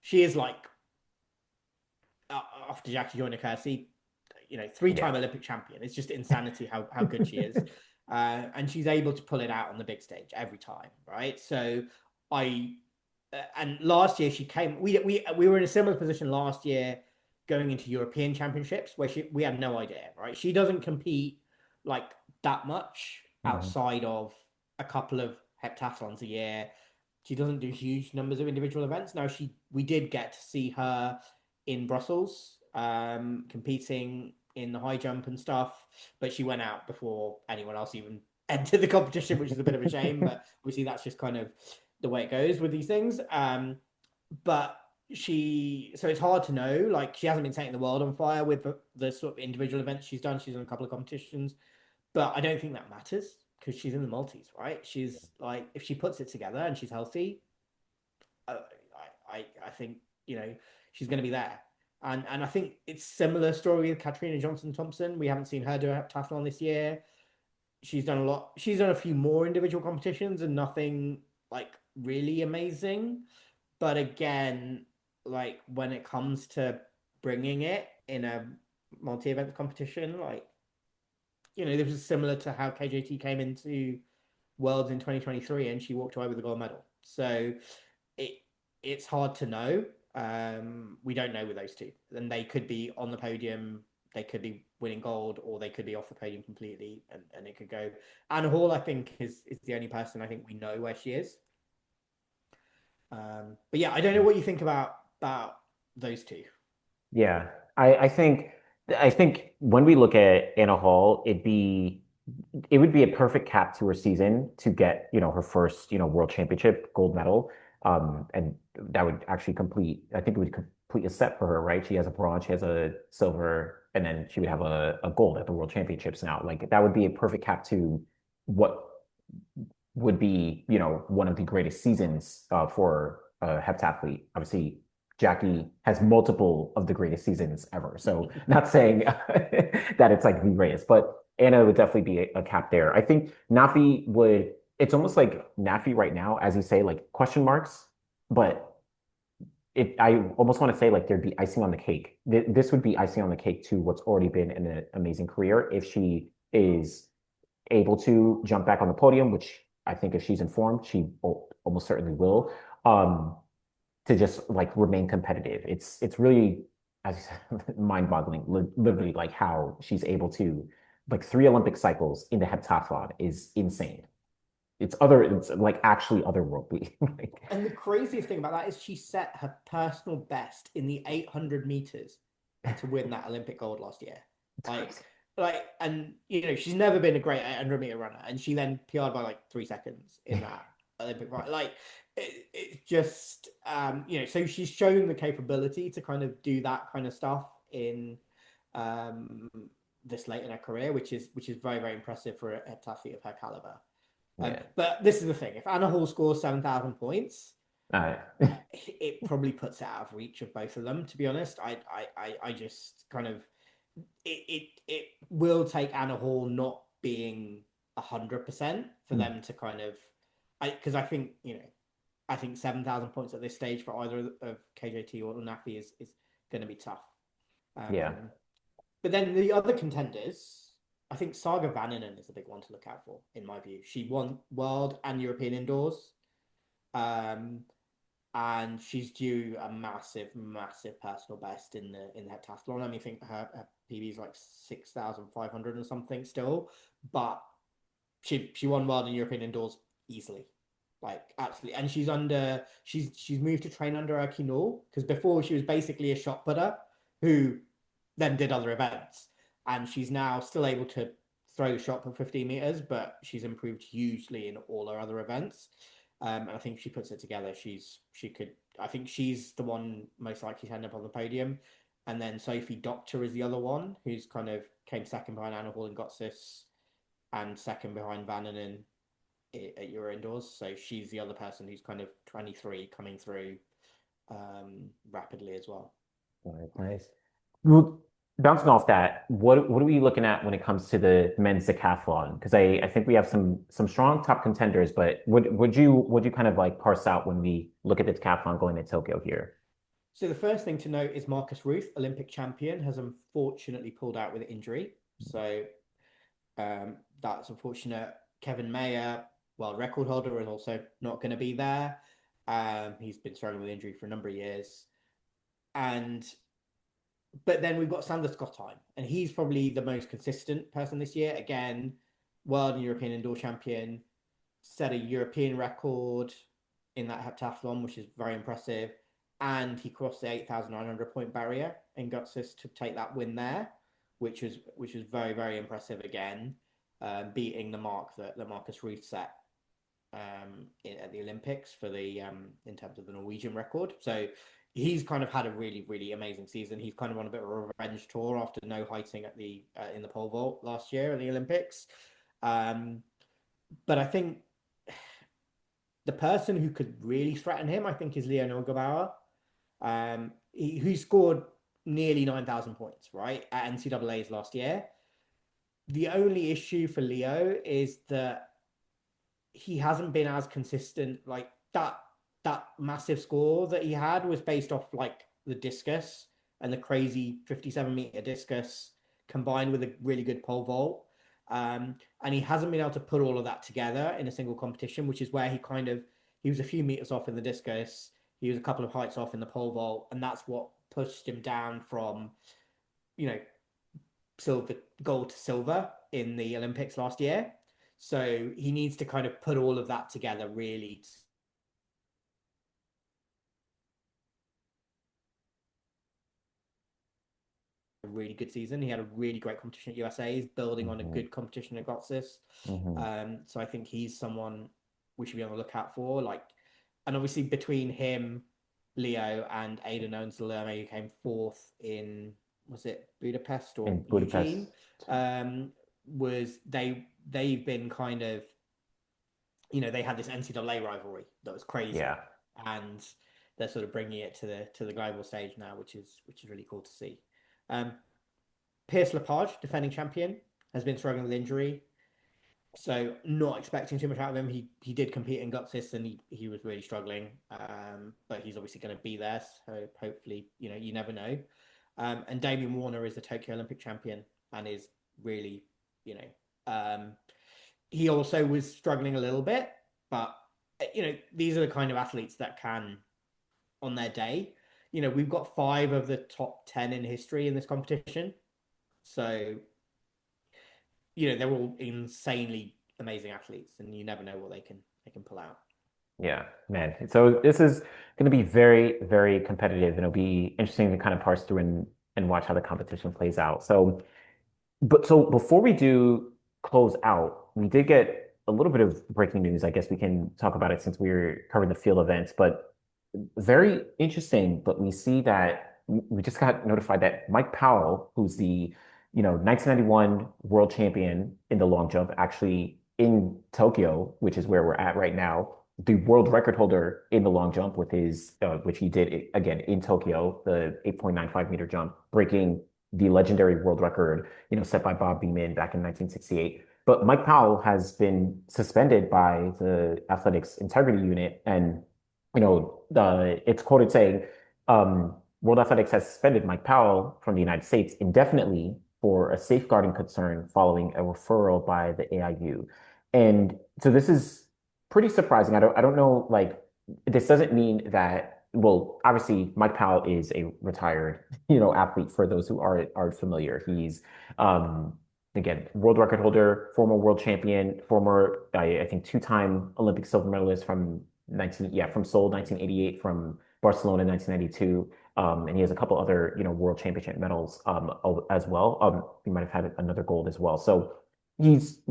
Speaker 2: she is like after Jackie Joyner Kersee,
Speaker 1: yeah.
Speaker 2: three-time Olympic champion. It's just insanity how good she is. and she's able to pull it out on the big stage every time, right? So I and last year she came. We were in a similar position last year going into European Championships where we had no idea, right? She doesn't compete like that much
Speaker 1: Mhm.
Speaker 2: outside of a couple of heptathlons a year. She doesn't do huge numbers of individual events. Now we did get to see her in Brussels, competing in the high jump and stuff, but she went out before anyone else even entered the competition, which is a bit of a shame. But obviously that's just kind of the way it goes with these things. But so it's hard to know. Like she hasn't been setting the world on fire with the sort of individual events she's done. She's done a couple of competitions, but I don't think that matters because she's in the multis, right? She's like if she puts it together and she's healthy, I think she's going to be there. And I think it's similar story with Katrina Johnson Thompson. We haven't seen her do a heptathlon this year. She's done a lot. She's done a few more individual competitions and nothing like really amazing. But again, like when it comes to bringing it in a multi-event competition, like this is similar to how KJT came into Worlds in 2023 and she walked away with a gold medal. So it it's hard to know. We don't know with those two. And they could be on the podium, they could be winning gold, or they could be off the podium completely, and it could go. Anna Hall, I think, is the only person I think we know where she is. But yeah, I don't know what you think about those two.
Speaker 1: Yeah, I think when we look at Anna Hall, it would be a perfect cap to her season to get, her first, world championship gold medal. And that would actually I think it would complete a set for her, right? She has a bronze, she has a silver, and then she would have a gold at the world championships now. Like that would be a perfect cap to what would be, one of the greatest seasons for a heptathlete. Obviously, Jackie has multiple of the greatest seasons ever. So not saying that it's like the greatest, but Anna would definitely be a cap there. I think it's almost like Nafi right now, as you say, like question marks, but I almost want to say like there'd be icing on the cake. This would be icing on the cake to what's already been an amazing career if she is able to jump back on the podium, which I think if she's informed, she almost certainly will, to just like remain competitive. It's really, as you said, mind-boggling, literally like how she's able to like 3 Olympic cycles in the heptathlon is insane. It's like actually otherworldly. Like,
Speaker 2: And the craziest thing about that is she set her personal best in the 800 meters to win that Olympic gold last year.
Speaker 1: it's
Speaker 2: Like,
Speaker 1: crazy.
Speaker 2: she's never been a great 800-meter runner, and she then PR'd by like 3 seconds in that Olympic run. Like, it's just, so she's shown the capability to kind of do that kind of stuff in um, this late in her career, which is very, very impressive for a athlete of her caliber.
Speaker 1: Yeah.
Speaker 2: But this is the thing: if Anna Hall scores 7,000 points,
Speaker 1: Uh,
Speaker 2: it probably puts it out of reach of both of them. To be honest, I just kind of it will take Anna Hall not being 100% for them to kind of because I think 7,000 points at this stage for either of KJT or Nafi is going to be tough.
Speaker 1: yeah.
Speaker 2: But then the other contenders, I think Saga Vaninen is a big one to look out for, in my view. She won world and European indoors. Um, and she's due a massive, massive personal best in the heptathlon. I mean, I think her PB is like 6,500 or something still, but she won world and European indoors easily, like absolutely. And she's moved to train under Erky Null because before she was basically a shot putter who then did other events, and she's now still able to throw the shot for 15 meters, but she's improved hugely in all her other events. And I think if she puts it together, she could. I think she's the one most likely to end up on the podium, and then Sophie Doctor is the other one who's kind of came second behind Anna Hall and Gotsis, and second behind Vannanen at Euro Indoors. So she's the other person who's kind of 23 coming through rapidly as well.
Speaker 1: All right, nice. Well, bouncing off that, what are we looking at when it comes to the men's decathlon? Because I think we have some strong top contenders, but would you kind of like parse out when we look at the decathlon going to Tokyo here?
Speaker 2: So the first thing to note is Marcus Ruth, Olympic champion, has unfortunately pulled out with injury. So That's unfortunate. Kevin Mayer, world record holder, is also not going to be there. He's been struggling with injury for a number of years. And but then we've got Sander Schottheim, and he's probably the most consistent person this year. Again, world and European indoor champion, set a European record in that heptathlon, which is very impressive. And he crossed the 8,900 point barrier in Gutsis to take that win there, which was very, very impressive again, beating the mark that Marcus Reith set at the Olympics for the in terms of the Norwegian record. So he's kind of had a really, really amazing season. He's kind of on a bit of a revenge tour after no heighting at the in the pole vault last year at the Olympics. But I think the person who could really threaten him, I think, is Leo Neugebauer, who scored nearly 9,000 points, right, at NCAA's last year. The only issue for Leo is that he hasn't been as consistent. Like that massive score that he had was based off like the discus and the crazy 57-meter discus combined with a really good pole vault. And he hasn't been able to put all of that together in a single competition, which is where he was a few meters off in the discus, he was a couple of heights off in the pole vault, and that's what pushed him down from, silver, gold to silver in the Olympics last year. So he needs to kind of put all of that together really. A really good season. He had a really great competition at USA. He's building on a good competition at Gotsis. So I think he's someone we should be on the lookout for. And obviously between him, Leo, and Aidan Owens-Lerme, who came fourth in, was it Budapest or
Speaker 1: in Budapest.
Speaker 2: Eugene? They've been kind of, they had this NCAA rivalry that was crazy,
Speaker 1: Yeah.
Speaker 2: and they're sort of bringing it to the global stage now, which is really cool to see. Pierce Lepage, defending champion, has been struggling with injury, so not expecting too much out of him. He did compete in Gutsis and he was really struggling, but he's obviously going to be there, so hopefully, you never know. And Damien Warner is the Tokyo Olympic champion and is really, he also was struggling a little bit, but these are the kind of athletes that can, on their day, we've got 5 of the top 10 in history in this competition. So, they're all insanely amazing athletes, and you never know what they can pull out.
Speaker 1: Yeah, man. So this is going to be very, very competitive, and it'll be interesting to kind of parse through and watch how the competition plays out. So before we do close out, we did get a little bit of breaking news. I guess we can talk about it since we're covering the field events, but very interesting. But we see that we just got notified that Mike Powell, who's the 1991 world champion in the long jump, actually in Tokyo, which is where we're at right now, the world record holder in the long jump with his, which he did again in Tokyo, the 8.95-meter jump, breaking the legendary world record, set by Bob Beamon back in 1968. But Mike Powell has been suspended by the athletics integrity unit, and it's quoted saying, World Athletics has suspended Mike Powell from the United States indefinitely for a safeguarding concern following a referral by the AIU. And so this is pretty surprising. I don't know, this doesn't mean that, well, obviously Mike Powell is a retired, athlete for those who aren't familiar. He's, again, world record holder, former world champion, former, I think, 2-time Olympic silver medalist from Seoul 1988, from Barcelona 1992. And he has a couple other, world championship medals as well. He might have had another gold as well. So he's,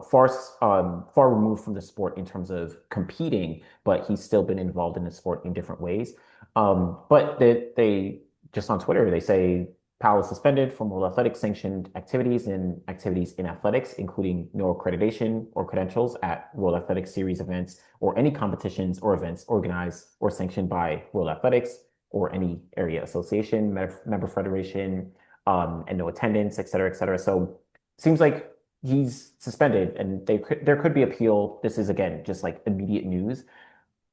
Speaker 1: far removed from the sport in terms of competing, but he's still been involved in the sport in different ways. But they just on Twitter, they say Powell is suspended from World Athletics sanctioned activities and activities in athletics, including no accreditation or credentials at World Athletics series events or any competitions or events organized or sanctioned by World Athletics or any area association, member federation, and no attendance, et cetera, et cetera. So it seems like he's suspended, and there could be appeal. This is, again, just like immediate news.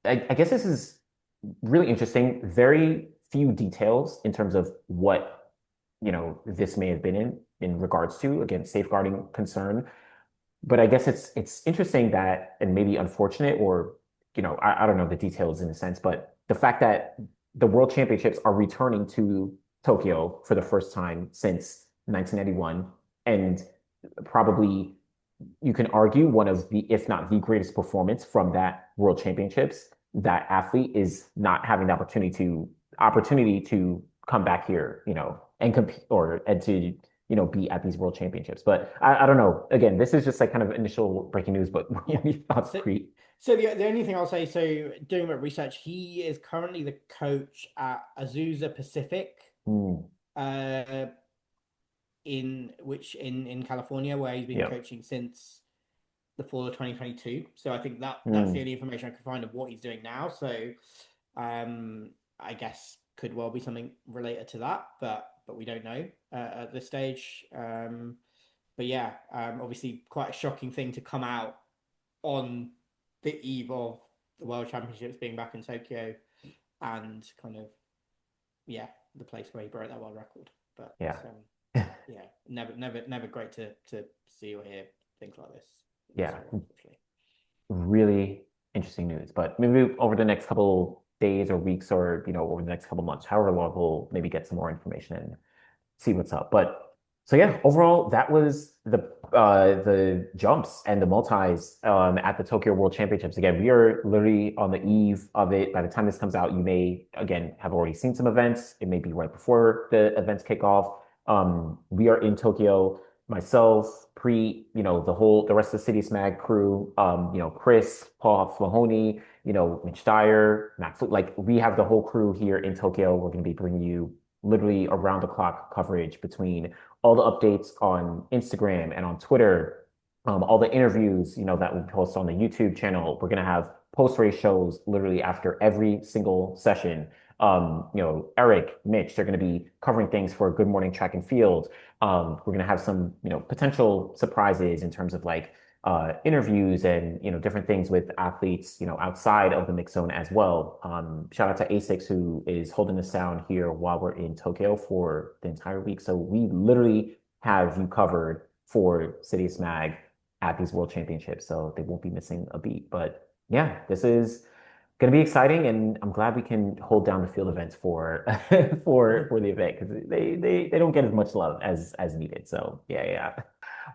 Speaker 1: I guess this is really interesting. Very few details in terms of what this may have been in regards to, again, safeguarding concern. but I guess it's interesting that, and maybe unfortunate, or I don't know the details in a sense, but the fact that the World Championships are returning to Tokyo for the first time since 1991, and probably you can argue one of the, if not the greatest performance from that World Championships, that athlete is not having the opportunity to come back here, and compete or and to be at these World Championships. But I don't know. Again, this is just like kind of initial breaking news. But what
Speaker 2: Yeah.
Speaker 1: are your thoughts,
Speaker 2: So,
Speaker 1: Preet?
Speaker 2: so the only thing I'll say, so doing my research, he is currently the coach at Azusa Pacific,
Speaker 1: Mm,
Speaker 2: uh, in California, where he's been
Speaker 1: yeah.
Speaker 2: coaching since the fall of 2022. So I think that's the
Speaker 1: Mm,
Speaker 2: only information I can find of what he's doing now. So I guess could well be something related to that, but we don't know at this stage. But yeah, obviously quite a shocking thing to come out on the eve of the World Championships being back in Tokyo and kind of yeah, the place where he broke that world record. But
Speaker 1: yeah.
Speaker 2: yeah, never great to see or hear things like this in the
Speaker 1: Yeah.
Speaker 2: sport, unfortunately.
Speaker 1: Really interesting news. But maybe over the next couple days or weeks, or over the next couple months, however long, we'll maybe get some more information and see what's up. But so yeah, overall, that was the jumps and the multis at the Tokyo World Championships. Again, we are literally on the eve of it. By the time this comes out, you may again have already seen some events. It may be right before the events kick off. We are in Tokyo. Myself, the rest of the Citius Mag crew, Chris, Paul Flahony, Mitch Dyer, Matt, like we have the whole crew here in Tokyo. We're going to be bringing you literally around the clock coverage between all the updates on Instagram and on Twitter, all the interviews, that we post on the YouTube channel. We're gonna have post-race shows literally after every single session. Eric, Mitch, they're gonna be covering things for Good Morning Track and Field. We're gonna have some, potential surprises in terms of like interviews and different things with athletes outside of the mix zone as well. Shout out to ASICS who is holding us down here while we're in Tokyo for the entire week. So we literally have you covered for Citius Mag at these World Championships, so they won't be missing a beat. But yeah, this is going to be exciting, and I'm glad we can hold down the field events for for the event because they don't get as much love as needed. So yeah, yeah.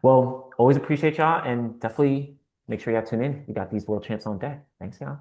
Speaker 1: Well, always appreciate y'all and definitely make sure y'all tune in. We got these world champs on deck. Thanks, y'all.